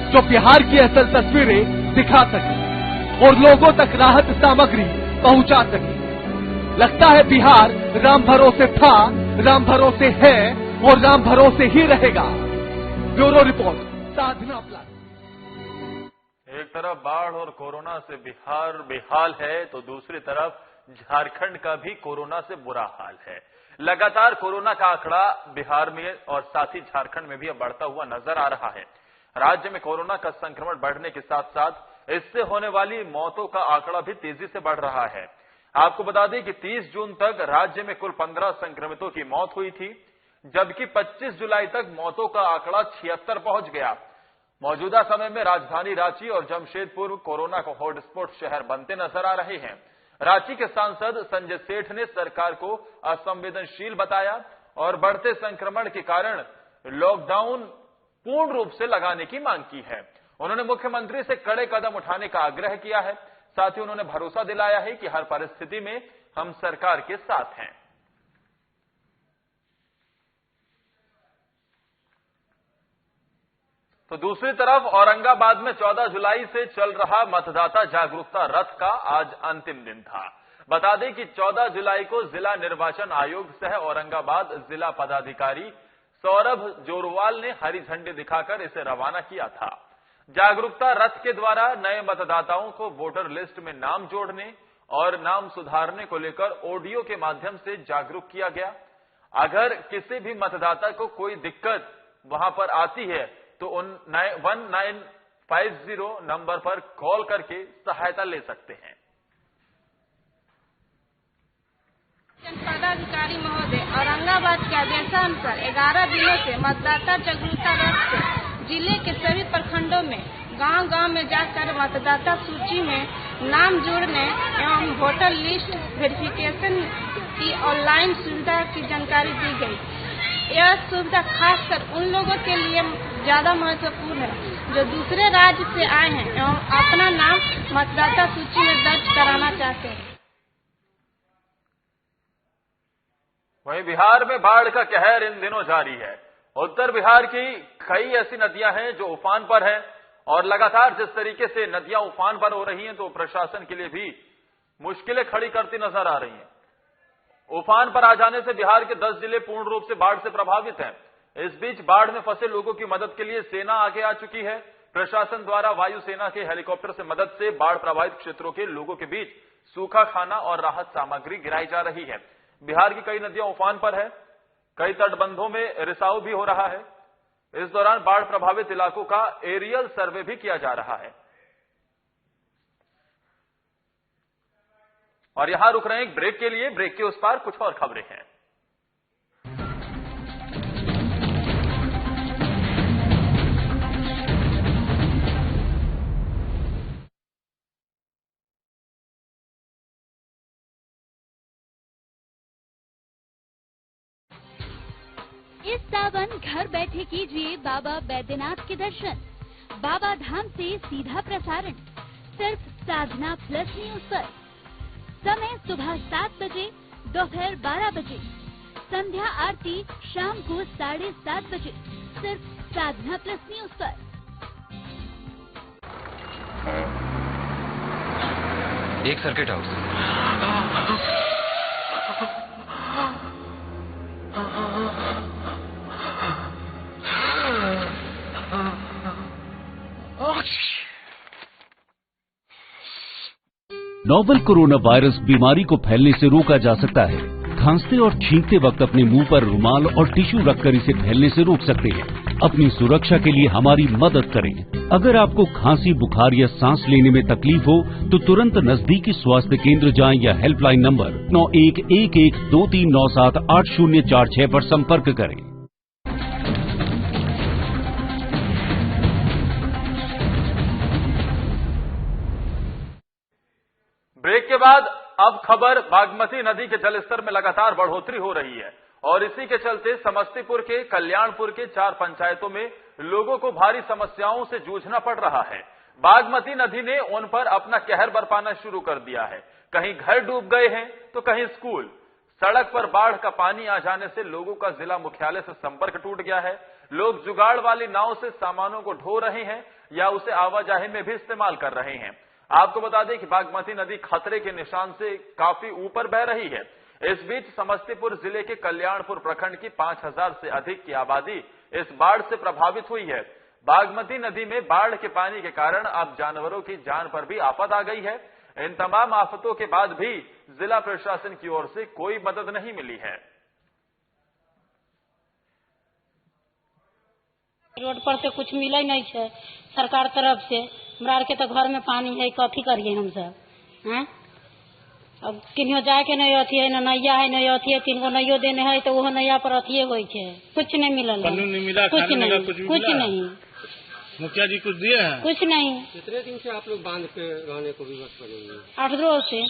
जो बिहार की असल तस्वीरें दिखा सके और लोगों तक राहत सामग्री पहुंचा सके। लगता है बिहार राम भरोसे था, राम भरोसे है और राम भरोसे ही रहेगा। ब्यूरो रिपोर्ट, साधना प्लस। एक तरफ बाढ़ और कोरोना से बिहार बेहाल है तो दूसरी तरफ झारखंड का भी कोरोना से बुरा हाल है। लगातार कोरोना का आंकड़ा बिहार में और साथ ही झारखंड में भी अब बढ़ता हुआ नजर आ रहा है। राज्य में कोरोना का संक्रमण बढ़ने के साथ साथ इससे होने वाली मौतों का आंकड़ा भी तेजी से बढ़ रहा है। आपको बता दें कि 30 जून तक राज्य में कुल 15 संक्रमितों की मौत हुई थी, जबकि 25 जुलाई तक मौतों का आंकड़ा 76 पहुंच गया। मौजूदा समय में राजधानी रांची और जमशेदपुर कोरोना को हॉटस्पॉट शहर बनते नजर आ रहे हैं। रांची के सांसद संजय सेठ ने सरकार को असंवेदनशील बताया और बढ़ते संक्रमण के कारण लॉकडाउन पूर्ण रूप से लगाने की मांग की है। उन्होंने मुख्यमंत्री से कड़े कदम उठाने का आग्रह किया है। साथ ही उन्होंने भरोसा दिलाया है कि हर परिस्थिति में हम सरकार के साथ हैं। तो दूसरी तरफ औरंगाबाद में 14 जुलाई से चल रहा मतदाता जागरूकता रथ का आज अंतिम दिन था। बता दें कि 14 जुलाई को जिला निर्वाचन आयोग सह औरंगाबाद जिला पदाधिकारी सौरभ जोरवाल ने हरी झंडी दिखाकर इसे रवाना किया था। जागरूकता रथ के द्वारा नए मतदाताओं को वोटर लिस्ट में नाम जोड़ने और नाम सुधारने को लेकर ऑडियो के माध्यम से जागरूक किया गया। अगर किसी भी मतदाता को कोई दिक्कत वहां पर आती है तो 1950 नंबर पर कॉल करके सहायता ले सकते हैं। पदाधिकारी महोदय, औरंगाबाद के आदेशानुसार 11 दिनों से मतदाता जागरूकता रथ से जिले के सभी प्रखंडों में गांव-गांव में जाकर मतदाता सूची में नाम जोड़ने एवं वोटर लिस्ट वेरिफिकेशन की ऑनलाइन सुविधा की जानकारी दी गई। यह सुविधा खासकर उन लोगों के लिए ज्यादा महत्वपूर्ण है जो दूसरे राज्य से आए हैं एवं अपना नाम मतदाता सूची में दर्ज कराना चाहते हैं। वहीं बिहार में बाढ़ का कहर इन दिनों जारी है। उत्तर बिहार की कई ऐसी नदियां हैं जो उफान पर है और लगातार जिस तरीके से नदियां उफान पर हो रही हैं तो प्रशासन के लिए भी मुश्किलें खड़ी करती नजर आ रही हैं। उफान पर आ जाने से बिहार के 10 जिले पूर्ण रूप से बाढ़ से प्रभावित हैं। इस बीच बाढ़ में फंसे लोगों की मदद के लिए सेना आगे आ चुकी है। प्रशासन द्वारा वायुसेना के हेलीकॉप्टर से मदद से बाढ़ प्रभावित क्षेत्रों के लोगों के बीच सूखा खाना और राहत सामग्री गिराई जा रही है। बिहार की कई नदियां उफान पर है, कई तटबंधों में रिसाव भी हो रहा है। इस दौरान बाढ़ प्रभावित इलाकों का एरियल सर्वे भी किया जा रहा है। और यहां रुक रहे हैं एक ब्रेक के लिए। ब्रेक के उस पार कुछ और खबरें हैं। इस सावन घर बैठे कीजिए बाबा बैद्यनाथ के दर्शन। बाबा धाम से सीधा प्रसारण सिर्फ साधना प्लस न्यूज पर। समय सुबह 7 बजे, दोपहर 12 बजे, संध्या आरती शाम को 7:30 बजे, सिर्फ साधना प्लस न्यूज पर। एक circuit house. Novel corona virus बीमारी को फैलने से रोका जा सकता है। खांसते और छींकते वक्त अपने मुंह पर रुमाल और टिश्यू रखकर इसे फैलने से रोक सकते हैं। अपनी सुरक्षा के लिए हमारी मदद करें। अगर आपको खांसी, बुखार या सांस लेने में तकलीफ हो तो तुरंत नजदीकी स्वास्थ्य केंद्र जाएं या हेल्पलाइन नंबर 911123978046 पर संपर्क करें। ब्रेक के बाद अब खबर बागमती नदी के जलस्तर में लगातार बढ़ोतरी हो रही है और इसी के चलते समस्तीपुर के कल्याणपुर के 4 पंचायतों में लोगों को भारी समस्याओं से जूझना पड़ रहा है। बागमती नदी ने उन पर अपना कहर बरपाना शुरू कर दिया है। कहीं घर डूब गए हैं तो कहीं स्कूल। सड़क पर बाढ़ का पानी आ जाने से लोगों का जिला मुख्यालय से संपर्क टूट गया है। लोग जुगाड़ वाली नाव से सामानों को ढो रहे हैं या उसे आवाजाही में भी इस्तेमाल कर रहे हैं। आपको बता दें कि बागमती नदी खतरे के निशान से काफी ऊपर बह रही है। इस बीच समस्तीपुर जिले के कल्याणपुर प्रखंड की 5000 से अधिक की आबादी इस बाढ़ से प्रभावित हुई है। बागमती नदी में बाढ़ के पानी के कारण अब जानवरों की जान पर भी आफत आ गई है। इन तमाम आफतों के बाद भी जिला प्रशासन की ओर से कोई मदद नहीं मिली है। रोड पर से कुछ मिले नहीं है सरकार तरफ से। हमरा के तो घर में पानी है, कथी करिए हम सब हैं? अब किन्हो जाए के नहीं अथी है, नैया है नहीं अथी है, 3 गो नैयो देने है तो वो नैया पर अथिये होई है। कुछ नहीं मिलल है, नहीं मिला, कुछ नहीं। मुखिया जी कुछ दिए हैं? कुछ नहीं। कितने दिन से आप लोग बांध पे रहने को विवश बने हुए? 8 रोज से।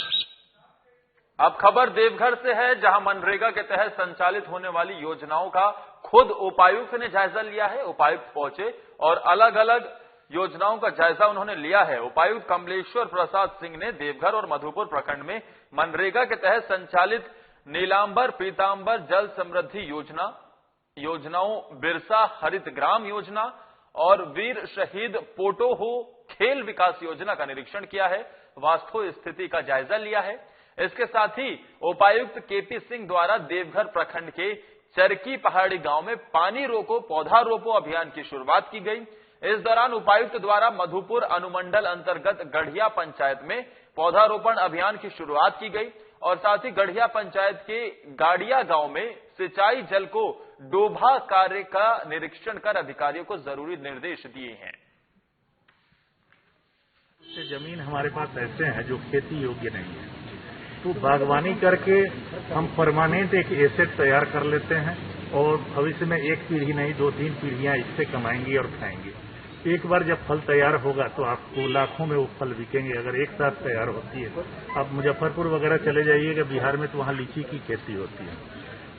अब खबर देवघर से है, जहां मनरेगा के तहत संचालित होने वाली योजनाओं का खुद उपायुक्त ने जायजा लिया है। उपायुक्त पहुंचे और अलग अलग योजनाओं का जायजा उन्होंने लिया है। उपायुक्त कमलेश्वर प्रसाद सिंह ने देवघर और मधुपुर प्रखंड में मनरेगा के तहत संचालित नीलांबर पीतांबर जल समृद्धि योजनाओं, बिरसा हरित ग्राम योजना और वीर शहीद पोटोहो खेल विकास योजना का निरीक्षण किया है, वास्तव स्थिति का जायजा लिया है। इसके साथ ही उपायुक्त केपी सिंह द्वारा देवघर प्रखंड के चरकी पहाड़ी गांव में पानी रोको पौधा रोपो अभियान की शुरुआत की गई। इस दौरान उपायुक्त द्वारा मधुपुर अनुमंडल अंतर्गत गढ़िया पंचायत में पौधारोपण अभियान की शुरुआत की गई और साथ ही गढ़िया पंचायत के गाड़िया गांव में सिंचाई जल को डोभा कार्य का निरीक्षण कर अधिकारियों को जरूरी निर्देश दिए हैं। जमीन हमारे पास ऐसे हैं जो खेती योग्य नहीं है, तो बागवानी करके हम परमानेंट एक एसेट तैयार कर लेते हैं और भविष्य में एक पीढ़ी नहीं 2-3 पीढ़ियां इससे कमाएंगी और खाएंगी। एक बार जब फल तैयार होगा तो आपको लाखों में वो फल बिकेंगे अगर एक साथ तैयार होती है। आप मुजफ्फरपुर वगैरह चले जाइएगा बिहार में तो वहाँ लीची की खेती होती है।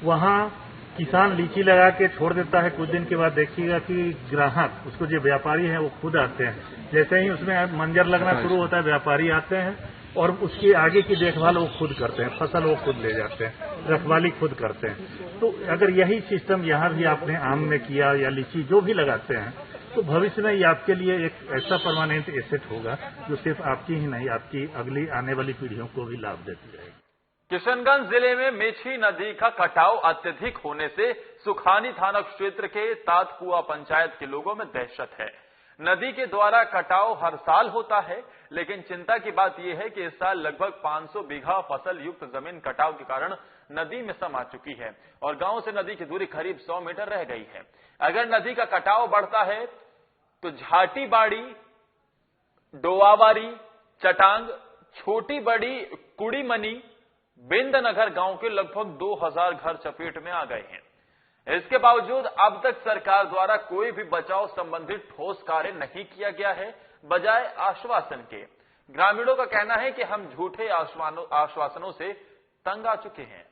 वहाँ किसान लीची लगा के छोड़ देता है, कुछ दिन के बाद देखिएगा कि ग्राहक उसको जो व्यापारी है वो खुद आते हैं। जैसे ही उसमें मंजर लगना शुरू होता है व्यापारी आते हैं और उसकी आगे की देखभाल वो खुद करते हैं, फसल वो खुद ले जाते हैं, रखवाली खुद करते हैं। तो अगर यही सिस्टम यहाँ भी आपने आम में किया या लीची जो भी लगाते हैं तो भविष्य में ये आपके लिए एक ऐसा परमानेंट एसेट होगा जो सिर्फ आपकी ही नहीं आपकी अगली आने वाली पीढ़ियों को भी लाभ देती रहेगी। किशनगंज जिले में मेछी नदी का कटाव अत्यधिक होने से सुखानी थाना क्षेत्र के तातकुआ पंचायत के लोगों में दहशत है। नदी के द्वारा कटाव हर साल होता है, लेकिन चिंता की बात यह है कि इस साल लगभग 500 बीघा फसल युक्त जमीन कटाव के कारण नदी में समा चुकी है और गांव से नदी की दूरी करीब 100 मीटर रह गई है। अगर नदी का कटाव बढ़ता है तो झाटी बाड़ी, डोवावारी, चटांग, छोटी बड़ी कुड़ीमनी, बिंदनगर गांव के लगभग 2000 घर चपेट में आ गए हैं। इसके बावजूद अब तक सरकार द्वारा कोई भी बचाव संबंधित ठोस कार्य नहीं किया गया है, बजाय आश्वासन के। ग्रामीणों का कहना है कि हम झूठे आश्वासनों से तंग आ चुके हैं।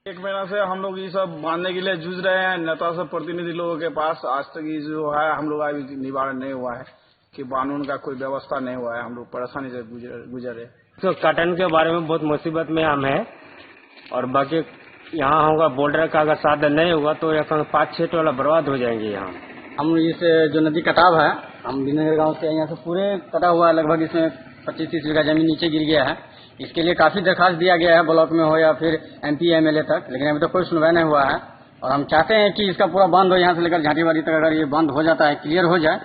एक महीना से हम लोग ये सब बांधने के लिए जूझ रहे हैं। नेता सब प्रतिनिधि लोगों के पास आज तक ये जो है हम लोग अभी निवारण नहीं हुआ है कि कानून का कोई व्यवस्था नहीं हुआ है। हम लोग परेशानी से गुजरे। तो कटन के बारे में बहुत मुसीबत में हम है और बाकी यहाँ होगा बॉर्डर का अगर साधन नहीं होगा तो 5-6 टोला बर्बाद हो जाएंगे। यहाँ हम इस जो नदी कटाव है, हम बिंदनगर गांव से यहाँ से पूरे कटा हुआ है, लगभग इसमें 25-30 बीघा जमीन नीचे गिर गया है। इसके लिए काफी दरखास्त दिया गया है ब्लॉक में हो या फिर MP MLA तक, लेकिन अभी तक कोई सुनवाई नहीं हुआ है। और हम चाहते हैं कि इसका पूरा बंद हो, यहाँ से लेकर झांटीवाड़ी तक अगर ये बंद हो जाता है, क्लियर हो जाए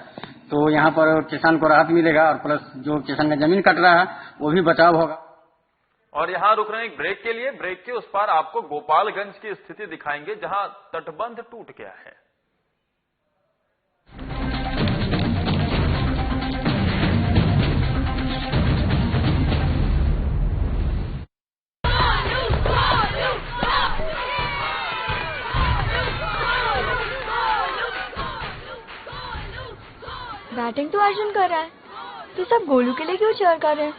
तो यहाँ पर किसान को राहत मिलेगा और प्लस जो किसान का जमीन कट रहा है वो भी बचाव होगा। और यहाँ रुक रहे हैं एक ब्रेक के लिए। ब्रेक के उस पार आपको गोपालगंज की स्थिति दिखाएंगे जहां तटबंध टूट गया है। बैटिंग तो अर्जुन कर रहा है, तो सब गोलू के लिए क्यों चेयर कर रहे हैं?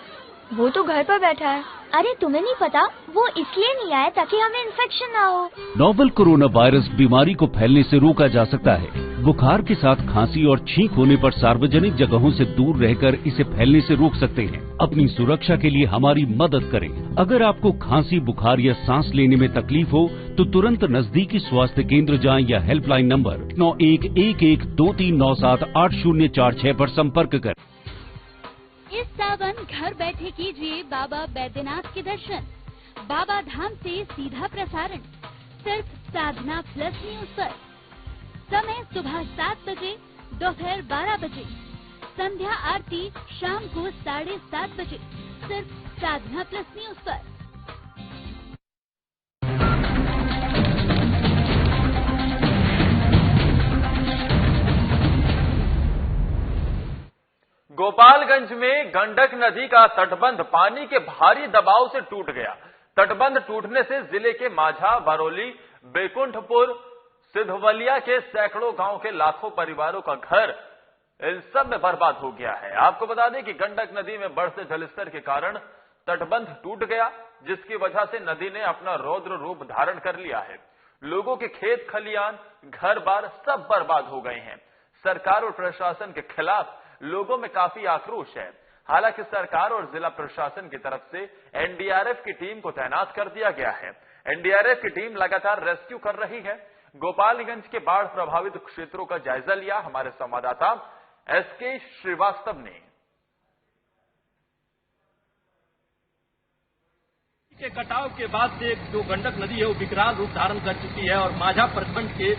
वो तो घर पर बैठा है। अरे तुम्हें नहीं पता, वो इसलिए नहीं आया ताकि हमें इन्फेक्शन ना हो। नोवेल कोरोना वायरस बीमारी को फैलने से रोका जा सकता है। बुखार के साथ खांसी और छींक होने पर सार्वजनिक जगहों से दूर रहकर इसे फैलने से रोक सकते हैं। अपनी सुरक्षा के लिए हमारी मदद करें। अगर आपको खांसी, बुखार या सांस लेने में तकलीफ हो तो तुरंत नजदीकी स्वास्थ्य केंद्र जाएं या हेल्पलाइन नंबर 911123978046 पर संपर्क करें। इस सावन घर बैठे कीजिए बाबा बैद्यनाथ के दर्शन। बाबा धाम से सीधा प्रसारण सिर्फ साधना प्लस न्यूज पर। समय सुबह 7 बजे, दोपहर 12 बजे, संध्या आरती शाम को 7:30 बजे, सिर्फ साधना प्लस न्यूज पर। गोपालगंज में गंडक नदी का तटबंध पानी के भारी दबाव से टूट गया। तटबंध टूटने से जिले के माझा, बरौली, बैकुंठपुर, सिद्धवलिया के सैकड़ों गांव के लाखों परिवारों का घर इन सब में बर्बाद हो गया है। आपको बता दें कि गंडक नदी में बढ़ते जलस्तर के कारण तटबंध टूट गया, जिसकी वजह से नदी ने अपना रौद्र रूप धारण कर लिया है। लोगों के खेत खलियान, घर बार सब बर्बाद हो गए हैं। सरकार और प्रशासन के खिलाफ लोगों में काफी आक्रोश है। हालांकि सरकार और जिला प्रशासन की तरफ से एनडीआरएफ की टीम को तैनात कर दिया गया है। एनडीआरएफ की टीम लगातार रेस्क्यू कर रही है। गोपालगंज के बाढ़ प्रभावित क्षेत्रों का जायजा लिया हमारे संवाददाता एसके श्रीवास्तव ने। के कटाव के बाद से जो गंडक नदी है वो विकराल रूप धारण कर चुकी है और माझा प्रखंड के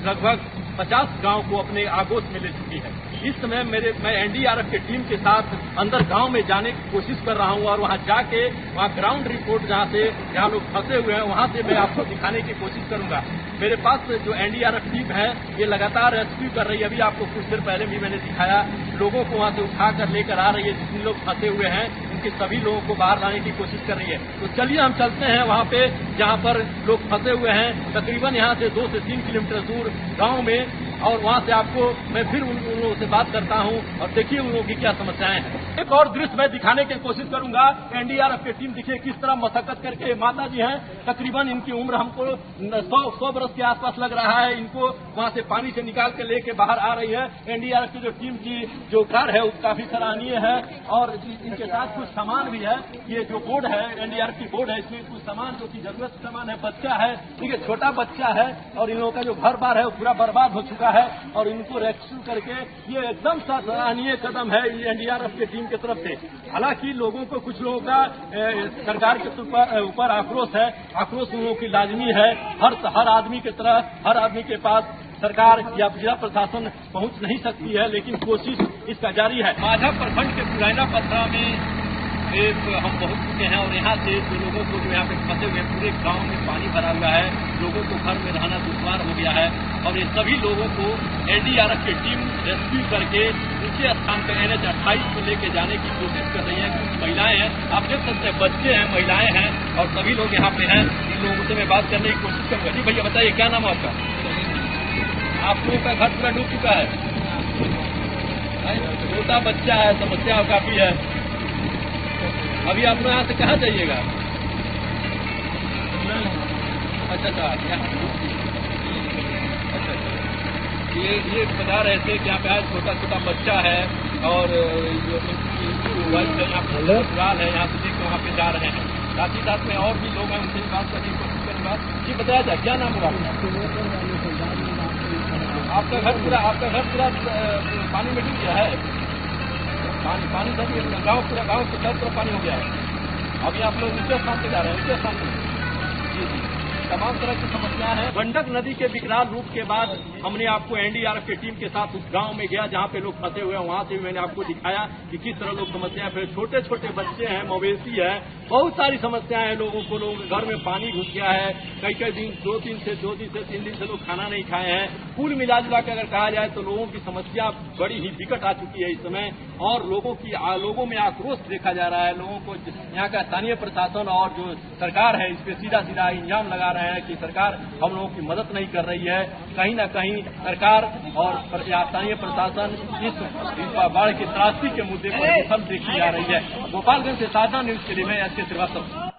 लगभग 50 गांव को अपने आगोश में ले चुकी है। इस समय मैं एनडीआरएफ की टीम के साथ अंदर गांव में जाने की कोशिश कर रहा हूं और वहां जाके वहां ग्राउंड रिपोर्ट जहां लोग फंसे हुए हैं वहां से मैं आपको दिखाने की कोशिश करूंगा। मेरे पास जो एनडीआरएफ टीम है ये लगातार रेस्क्यू कर रही है। अभी आपको कुछ देर पहले भी मैंने दिखाया, लोगों को वहां से उठाकर लेकर आ रही है। जितने लोग फंसे हुए हैं उनके सभी लोगों को बाहर लाने की कोशिश कर रही है। तो चलिए हम चलते हैं वहां पे जहां पर लोग फंसे हुए हैं, तकरीबन यहां से 2 से 3 किलोमीटर दूर गांव में, और वहां से आपको मैं फिर उन लोगों से बात करता हूं और देखिए उन लोगों की क्या समस्याएं हैं। एक और दृश्य मैं दिखाने की कोशिश करूंगा। एनडीआरएफ की टीम देखिए किस तरह मशक्कत करके, माता जी हैं, तकरीबन इनकी उम्र हमको 100 वर्ष के आसपास लग रहा है। इनको वहां से पानी से निकाल के लेके बाहर आ रही है। एनडीआरएफ की जो टीम की जो कार्य है वो काफी सराहनीय है और इनके साथ कुछ सामान भी है। ये जो बोर्ड है एनडीआरएफ की बोर्ड है, इसमें कुछ सामान जो की जरूरत सामान है। बच्चा है, देखिए छोटा बच्चा है और इन लोगों का जो घर बार है वो पूरा बर्बाद हो चुका है और इनको रेस्क्यू करके ये एकदम सराहनीय कदम है एनडीआरएफ की टीम की तरफ से। हालांकि लोगों को, कुछ लोगों का सरकार के ऊपर आक्रोश है। आक्रोश लोगों की लाजमी है। हर आदमी की तरह हर आदमी के पास सरकार या जिला प्रशासन पहुंच नहीं सकती है, लेकिन कोशिश इसका जारी है। माझा प्रखंड के पुराना पथरा में हम पहुंच चुके हैं और यहाँ से जो लोगों को जो यहाँ पे फंसे हुए पूरे गांव में पानी भरा हुआ है, लोगों को घर में रहना दुश्वार हो गया है और ये सभी लोगों को एनडीआरएफ की टीम रेस्क्यू करके ऊंचे स्थान पर NH 28 को लेके जाने की कोशिश कर रही है। कुछ महिलाएं हैं, आप देख सकते हैं, बच्चे हैं, महिलाएं हैं और सभी लोग यहाँ पे हैं। इन लोगों से मैं बात करने की कोशिश करूंगा। जी भैया बताइए क्या नाम है आपका? आप लोगों का घर पूरा डूब चुका है, छोटा बच्चा है, समस्या काफी है। अभी आप लोग यहाँ से कहाँ जाइएगा? अच्छा, ये बता रहे थे कि यहाँ पे छोटा छोटा बच्चा है और यहाँ पे ससुराल है, यहाँ से देख वहाँ पे जा रहे हैं। साथ ही साथ में और भी लोग हैं, उनसे बात करने की कोशिश करूँगा। जी बताया जाए क्या नाम होगा आपका? घर पूरा पानी में डूब गया है। पानी सब गाँव पूरा गाँव के सब तरफ पानी हो गया है। अभी आप लोग ऊंचे स्थान पे जा रहे हैं, ऊंचे स्थान पे। जी, तमाम तरह की समस्याएं हैं। गंडक नदी के विकराल रूप के बाद हमने आपको एनडीआरएफ की टीम के साथ उस गांव में गया जहां पे लोग फंसे हुए हैं। वहां से भी मैंने आपको दिखाया कि किस तरह लोग समस्याएं, फिर छोटे छोटे बच्चे हैं, मवेशी है, बहुत सारी समस्याएं हैं। लोगों को घर में पानी घुस गया है। कई दिन 2 दिन से 3 दिन से लोग खाना नहीं खाए हैं। कुल मिला जुला के अगर कहा जाए तो लोगों की समस्या बड़ी ही विकट आ चुकी है इस समय और लोगों में आक्रोश देखा जा रहा है। लोगों को यहाँ का स्थानीय प्रशासन और जो सरकार है इस पे सीधा इल्जाम लगा रहे हैं कि सरकार हम लोगों की मदद नहीं कर रही है। कहीं न कहीं सरकार और स्थानीय प्रशासन इस बाढ़ की त्रासदी के मुद्दे पर विफल देखी जा रही है। गोपालगंज से साधना न्यूज के लिए मैं एस के श्रीवास्तव।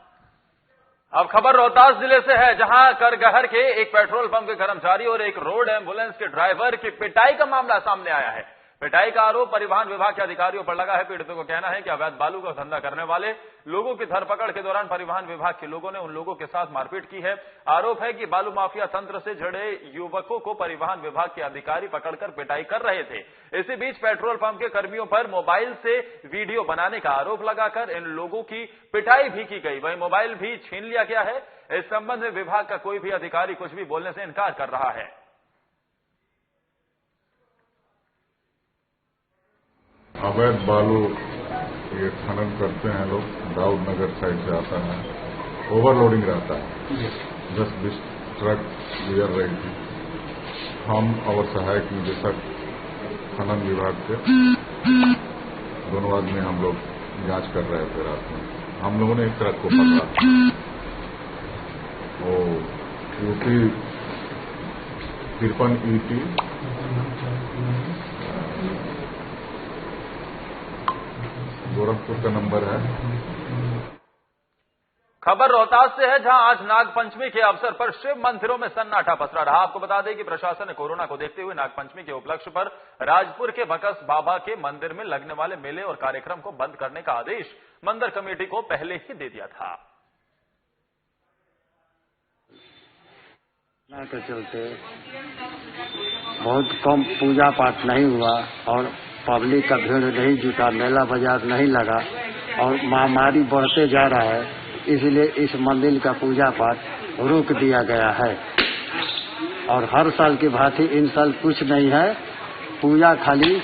अब खबर रोहतास जिले से है, जहां करगहर के एक पेट्रोल पंप के कर्मचारी और एक रोड एम्बुलेंस के ड्राइवर की पिटाई का मामला सामने आया है। पिटाई का आरोप परिवहन विभाग के अधिकारियों पर लगा है। पीड़ितों का कहना है कि अवैध बालू का धंधा करने वाले लोगों की धरपकड़ के दौरान परिवहन विभाग के लोगों ने उन लोगों के साथ मारपीट की है। आरोप है कि बालू माफिया तंत्र से जुड़े युवकों को परिवहन विभाग के अधिकारी पकड़कर पिटाई कर रहे थे। इसी बीच पेट्रोल पंप के कर्मियों पर मोबाइल से वीडियो बनाने का आरोप लगाकर इन लोगों की पिटाई भी की गई। वहीं मोबाइल भी छीन लिया गया है। इस संबंध में विभाग का कोई भी अधिकारी कुछ भी बोलने से इनकार कर रहा है। अवैध बालू ये खनन करते हैं लोग, दाऊद नगर साइड से आता है, ओवरलोडिंग रहता है। 10-20 ट्रक गुजर रही थी। हम और सहायक निदेशक खनन विभाग से दोनों आदमी हम लोग जांच कर रहे थे रात में। हम लोगों ने एक ट्रक को पकड़ा, वो यूपी 53 ET गोरखपुर का नंबर है। खबर रोहतास से है, जहां आज नागपंचमी के अवसर पर शिव मंदिरों में सन्नाटा पसरा रहा। आपको बता दें कि प्रशासन ने कोरोना को देखते हुए नागपंचमी के उपलक्ष्य पर राजपुर के बकस बाबा के मंदिर में लगने वाले मेले और कार्यक्रम को बंद करने का आदेश मंदिर कमेटी को पहले ही दे दिया था। के चलते बहुत कम पूजा पाठ नहीं हुआ और पब्लिक का भीड़ नहीं जुटा, मेला बाजार नहीं लगा और महामारी बढ़ते जा रहा है, इसलिए इस मंदिर का पूजा पाठ रोक दिया गया है। और हर साल की भांति इन साल कुछ नहीं है, पूजा खाली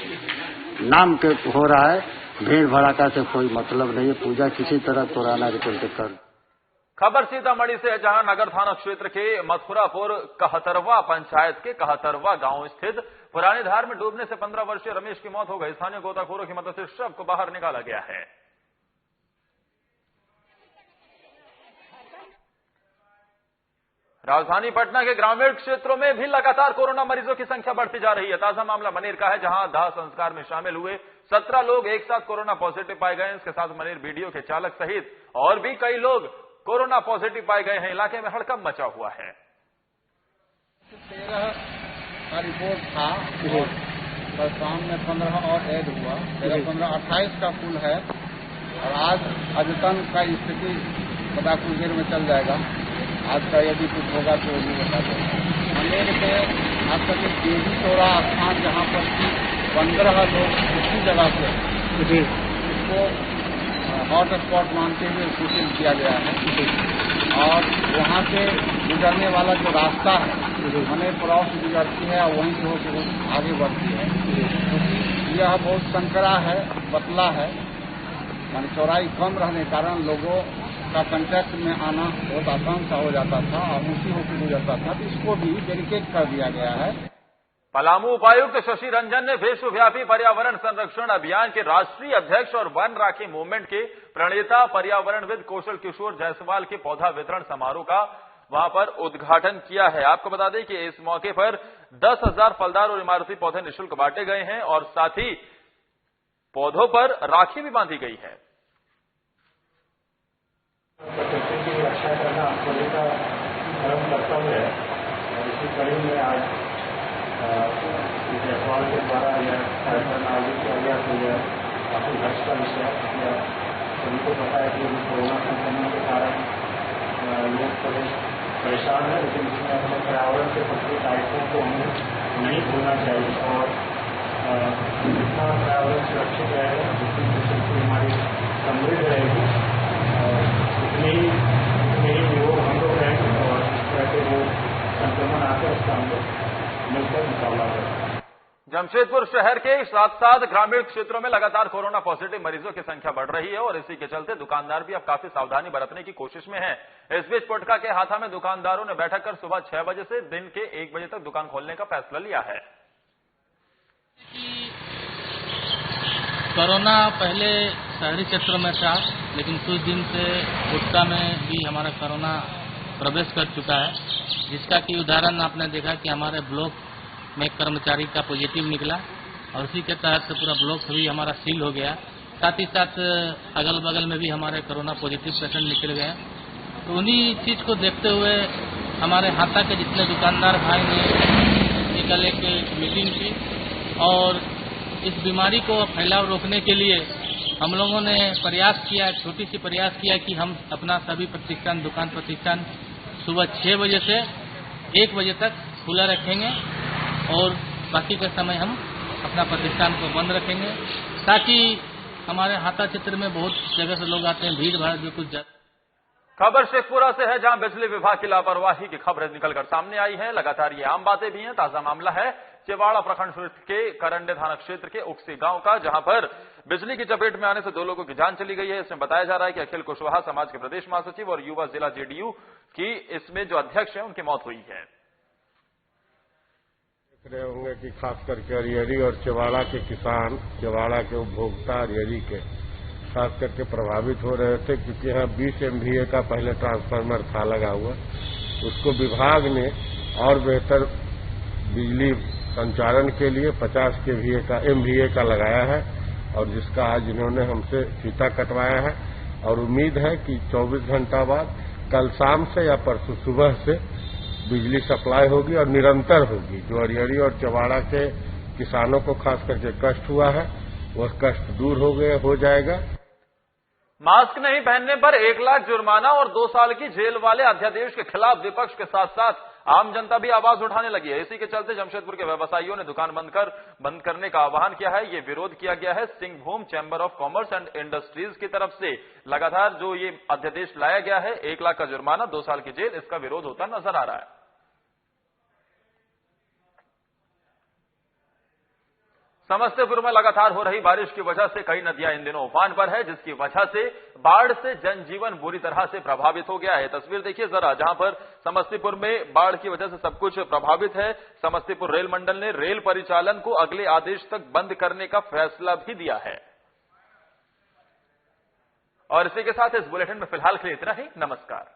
नाम के हो रहा है, भीड़ भड़ाका से कोई मतलब नहीं है। पूजा किसी तरह कोरोना के चलते कर। खबर सीतामढ़ी से है, जहां नगर थाना क्षेत्र के मथुरापुर कहतरवा पंचायत के कहतरवा गांव स्थित पुरानी धार में डूबने से 15 वर्षीय रमेश की मौत हो गई। स्थानीय गोताखोरों की मदद से शव को बाहर निकाला गया है। राजधानी पटना के ग्रामीण क्षेत्रों में भी लगातार कोरोना मरीजों की संख्या बढ़ती जा रही है। ताजा मामला मनेर का है, जहां दाह संस्कार में शामिल हुए 17 लोग एक साथ कोरोना पॉजिटिव पाए गए हैं। इसके साथ मनेर बीडीओ के चालक सहित और भी कई लोग कोरोना पॉजिटिव पाए गए हैं। इलाके में हड़कंप मचा हुआ है। 13 का रिपोर्ट था और कल शाम में 15 और ऐड हुआ। 13-15 28 का कुल है और आज अद्यतन का स्थिति पता कुछ देर में चल जाएगा। आज का यदि कुछ होगा तो भी बता देगा। मनेर के आज तक एक देवी चौरा स्थान जहाँ पर 15 लोग उसी जगह से इसको हॉट स्पॉट मानते हुए सूचित किया गया है और वहाँ से गुजरने वाला जो रास्ता है मनेर क्रॉस गुजरती है और वहीं से होकर आगे बढ़ती है, क्योंकि यह बहुत संकरा है, पतला है, मान चौड़ाई कम रहने के कारण लोगों का कांटेक्ट में आना बहुत आसान सा हो जाता था और ऊँची होकर गुजरता था। तो इसको भी बैरिकेड कर दिया गया है। पलामू उपायुक्त शशि रंजन ने विश्वव्यापी पर्यावरण संरक्षण अभियान के राष्ट्रीय अध्यक्ष और वन राखी मूवमेंट के प्रणेता पर्यावरणविद कौशल किशोर जायसवाल के पौधा वितरण समारोह का वहां पर उद्घाटन किया है। आपको बता दें कि इस मौके पर 10,000 फलदार और इमारती पौधे निःशुल्क बांटे गए हैं और साथ ही पौधों पर राखी भी बांधी गई है। प्रकृति की रक्षा करना आप सभी का धर्म कर्तव्य है और इसी कड़ी में आज जायसवाल के द्वारा यह कार्यक्रम आयोजित किया गया। तो यह काफी हर्ष का विषय है। सभी को पता है कि कोरोना संक्रमण के कारण लोग थोड़े परेशान है, लेकिन इसमें अपने पर्यावरण के प्रति दायित्वों को हमें नहीं भूलना चाहिए और जितना पर्यावरण सुरक्षित रहेगा, जितनी प्रकृति हमारी समृद्ध रहेगी उतने ही लोग हम लोग रहेंगे और इस तरह के वो संक्रमण आते हैं उसका हम लोग मिलकर मुकाबला करें। जमशेदपुर शहर के साथ ग्रामीण क्षेत्रों में लगातार कोरोना पॉजिटिव मरीजों की संख्या बढ़ रही है और इसी के चलते दुकानदार भी अब काफी सावधानी बरतने की कोशिश में हैं। इस बीच पोटका के हाथा में दुकानदारों ने बैठक कर सुबह 6 बजे से दिन के 1 बजे तक दुकान खोलने का फैसला लिया है। कोरोना पहले शहरी क्षेत्रों में था, लेकिन कुछ दिन से पोटका में भी हमारा कोरोना प्रवेश कर चुका है, जिसका कि उदाहरण आपने देखा कि हमारे ब्लॉक में कर्मचारी का पॉजिटिव निकला और उसी के तहत पूरा ब्लॉक भी हमारा सील हो गया। साथ ही साथ अगल बगल में भी हमारे कोरोना पॉजिटिव पेशेंट निकल गए। तो उन्हीं चीज को देखते हुए हमारे हाथा के जितने दुकानदार भाई ने कल एक मीटिंग की और इस बीमारी को फैलाव रोकने के लिए हम लोगों ने प्रयास किया, छोटी सी प्रयास किया कि हम अपना सभी प्रतिष्ठान, दुकान प्रतिष्ठान सुबह 6 बजे से 1 बजे तक खुला रखेंगे और बाकी का समय हम अपना प्रतिष्ठान को बंद रखेंगे, ताकि हमारे हाथा क्षेत्र में बहुत जगह से लोग आते हैं, भीड़ भाड़ जो कुछ ज्यादा। खबर शेखपुरा से है, जहां बिजली विभाग की लापरवाही की खबरें निकलकर सामने आई हैं। लगातार ये आम बातें भी हैं। ताजा मामला है चेवाड़ा प्रखंड क्षेत्र के करंडे थाना क्षेत्र के उक्सी गांव का, जहां पर बिजली की चपेट में आने से 2 लोगों की जान चली गई है। इसमें बताया जा रहा है कि अखिल कुशवाहा समाज के प्रदेश महासचिव और युवा जिला जेडीयू की इसमें जो अध्यक्ष है उनकी मौत हुई है। देख रहे होंगे कि खास करके अरियरी और चेवाड़ा के किसान, चेवाड़ा के उपभोक्ता अरियरी के खास करके प्रभावित हो रहे थे, क्योंकि यहाँ 20 MVA का पहले ट्रांसफार्मर था लगा हुआ। उसको विभाग ने और बेहतर बिजली संचालन के लिए 50 MVA का लगाया है और जिसका आज इन्होंने हमसे फीता कटवाया है और उम्मीद है कि 24 घंटा बाद कल शाम से या परसों सुबह से बिजली सप्लाई होगी और निरंतर होगी। जो अरियरी और चवाड़ा के किसानों को खास करके कष्ट हुआ है वह कष्ट दूर हो जाएगा। मास्क नहीं पहनने पर 1 लाख जुर्माना और 2 साल की जेल वाले अध्यादेश के खिलाफ विपक्ष के साथ साथ आम जनता भी आवाज उठाने लगी है। इसी के चलते जमशेदपुर के व्यवसायियों ने दुकान बंद करने का आह्वान किया है। ये विरोध किया गया है Singhbhum chamber of commerce and industries की तरफ से। लगातार जो ये अध्यादेश लाया गया है, 1 लाख का जुर्माना, 2 साल की जेल, इसका विरोध होता नजर आ रहा है। समस्तीपुर में लगातार हो रही बारिश की वजह से कई नदियां इन दिनों उफान पर है, जिसकी वजह से बाढ़ से जनजीवन बुरी तरह से प्रभावित हो गया है। तस्वीर देखिए जरा, जहां पर समस्तीपुर में बाढ़ की वजह से सब कुछ प्रभावित है। समस्तीपुर रेल मंडल ने रेल परिचालन को अगले आदेश तक बंद करने का फैसला भी दिया है। और इसी के साथ इस बुलेटिन में फिलहाल के लिए इतना ही। नमस्कार।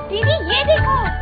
दीदी ये देखो।